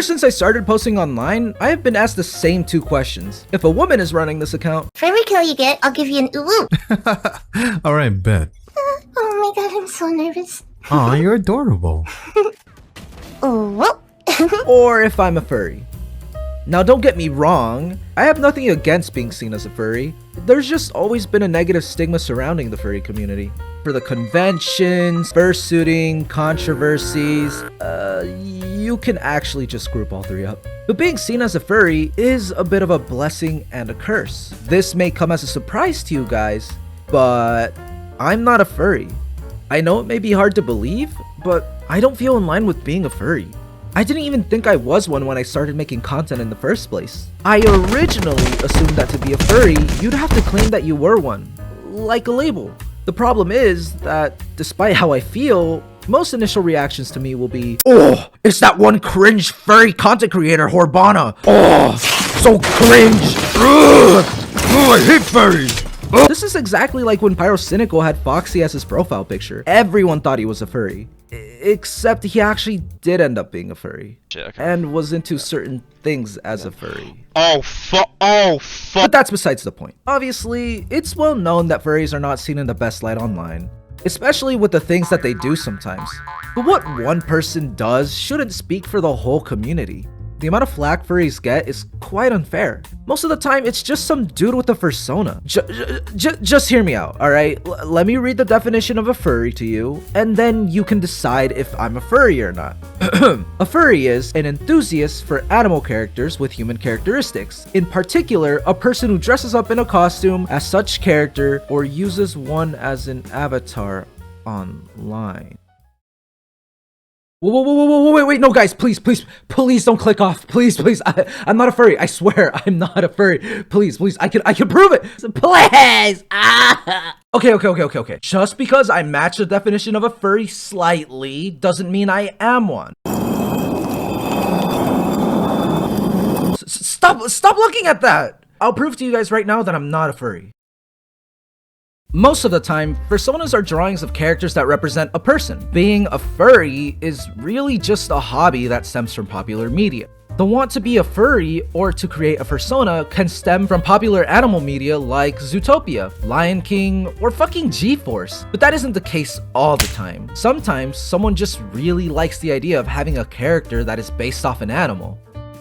Ever since I started posting online, I have been asked the same 2 questions. If a woman is running this account, for every kill you get, I'll give you an ooh. Alright, bet. Oh my god, I'm so nervous. Aw, you're adorable. Oh, well. or if I'm a furry. Now don't get me wrong, I have nothing against being seen as a furry. There's just always been a negative stigma surrounding the furry community. For the conventions, fursuiting, controversies, you can actually just group all 3 up. But being seen as a furry is a bit of a blessing and a curse. This may come as a surprise to you guys, but I'm not a furry. I know it may be hard to believe, but I don't feel in line with being a furry. I didn't even think I was one when I started making content in the first place. I originally assumed that to be a furry, you'd have to claim that you were one, like a label. The problem is that despite how I feel, most initial reactions to me will be, "Oh, it's that one cringe furry content creator, Horbana. Oh, so cringe. Ugh. Oh, I hate furries." This is exactly like when Pyrocynical had Foxy as his profile picture. Everyone thought he was a furry. Except he actually did end up being a furry. Shit, okay. And was into certain things as a furry. Oh fuck. But that's besides the point. Obviously, it's well known that furries are not seen in the best light online, especially with the things that they do sometimes. But what one person does shouldn't speak for the whole community. The amount of flack furries get is quite unfair. Most of the time, it's just some dude with a persona. Just hear me out, alright? Let me read the definition of a furry to you, and then you can decide if I'm a furry or not. A furry is an enthusiast for animal characters with human characteristics. In particular, a person who dresses up in a costume as such character or uses one as an avatar online. Whoa, wait, no guys, please don't click off. Please, I'm not a furry. I swear, I'm not a furry. Please, I can prove it. Please. Okay. Just because I match the definition of a furry slightly doesn't mean I am one. Stop looking at that. I'll prove to you guys right now that I'm not a furry. Most of the time, personas are drawings of characters that represent a person. Being a furry is really just a hobby that stems from popular media. The want to be a furry or to create a persona can stem from popular animal media like Zootopia, Lion King, or fucking G-Force. But that isn't the case all the time. Sometimes someone just really likes the idea of having a character that is based off an animal.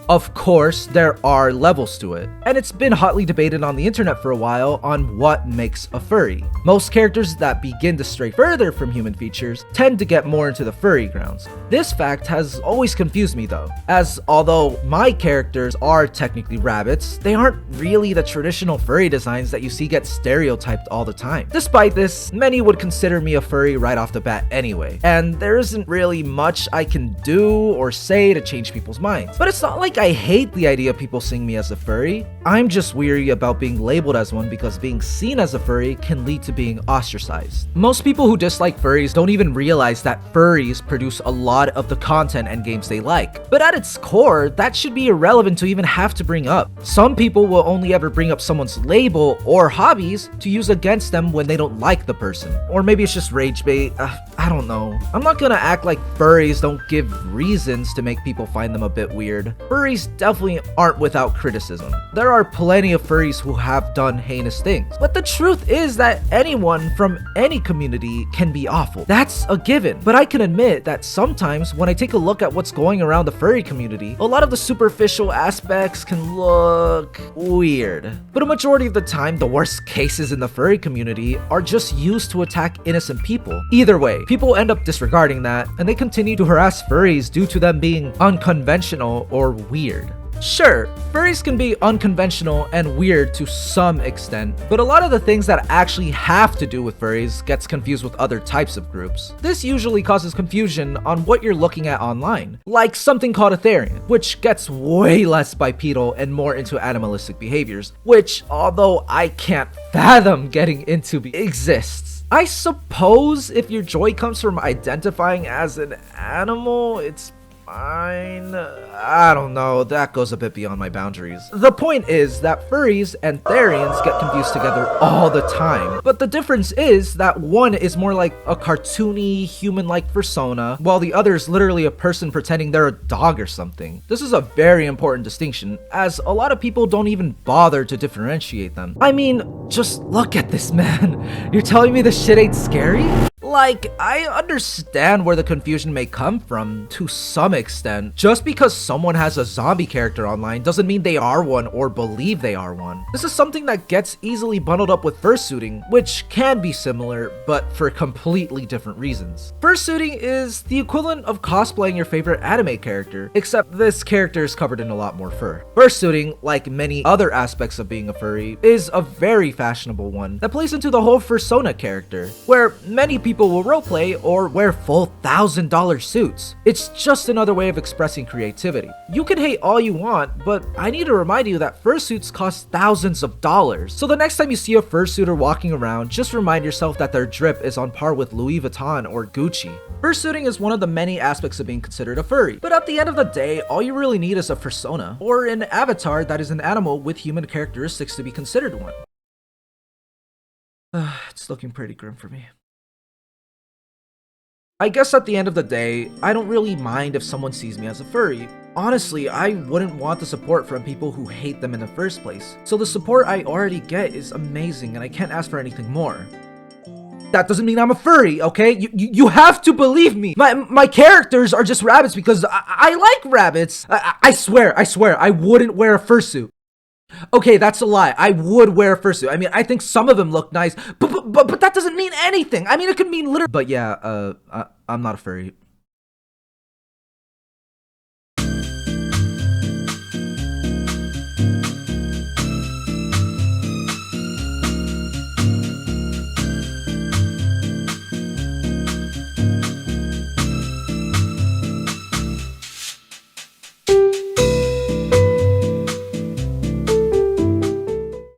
Of course, there are levels to it, and it's been hotly debated on the internet for a while on what makes a furry. Most characters that begin to stray further from human features tend to get more into the furry grounds. This fact has always confused me though, as although my characters are technically rabbits, they aren't really the traditional furry designs that you see get stereotyped all the time. Despite this, many would consider me a furry right off the bat anyway, and there isn't really much I can do or say to change people's minds. But it's not like I hate the idea of people seeing me as a furry. I'm just weary about being labeled as one because being seen as a furry can lead to being ostracized. Most people who dislike furries don't even realize that furries produce a lot of the content and games they like. But at its core, that should be irrelevant to even have to bring up. Some people will only ever bring up someone's label or hobbies to use against them when they don't like the person. Or maybe it's just rage bait. I don't know. I'm not gonna act like furries don't give reasons to make people find them a bit weird. Furries definitely aren't without criticism. There are plenty of furries who have done heinous things. But the truth is that anyone from any community can be awful. That's a given. But I can admit that sometimes when I take a look at what's going around the furry community, a lot of the superficial aspects can look weird. But a majority of the time, the worst cases in the furry community are just used to attack innocent people. Either way, people end up disregarding that, and they continue to harass furries due to them being unconventional or weird. Sure, furries can be unconventional and weird to some extent, but a lot of the things that actually have to do with furries gets confused with other types of groups. This usually causes confusion on what you're looking at online, like something called Aetherian, which gets way less bipedal and more into animalistic behaviors, which, although I can't fathom getting into, exists. I suppose if your joy comes from identifying as an animal, it's fine. I don't know, that goes a bit beyond my boundaries. The point is that furries and Therians get confused together all the time. But the difference is that one is more like a cartoony, human-like persona, while the other is literally a person pretending they're a dog or something. This is a very important distinction, as a lot of people don't even bother to differentiate them. I mean, just look at this man. You're telling me this shit ain't scary? Like, I understand where the confusion may come from, to some extent. Just because someone has a zombie character online doesn't mean they are one or believe they are one. This is something that gets easily bundled up with fursuiting, which can be similar, but for completely different reasons. Fursuiting is the equivalent of cosplaying your favorite anime character, except this character is covered in a lot more fur. Fursuiting, like many other aspects of being a furry, is a very fashionable one that plays into the whole fursona character, where many people will roleplay or wear full $1,000 suits. It's just another way of expressing creativity. You can hate all you want, but I need to remind you that fursuits cost thousands of dollars. So the next time you see a fursuiter walking around, just remind yourself that their drip is on par with Louis Vuitton or Gucci. Fursuiting is one of the many aspects of being considered a furry, but at the end of the day, all you really need is a fursona, or an avatar that is an animal with human characteristics to be considered one. It's looking pretty grim for me. I guess at the end of the day, I don't really mind if someone sees me as a furry. Honestly, I wouldn't want the support from people who hate them in the first place. So the support I already get is amazing and I can't ask for anything more. That doesn't mean I'm a furry, okay? You have to believe me. My characters are just rabbits because I like rabbits. I swear, I wouldn't wear a fursuit. Okay, that's a lie. I would wear a fursuit. I mean, I think some of them look nice, but that doesn't mean anything. I mean, it could mean literally. But yeah, I'm not a furry.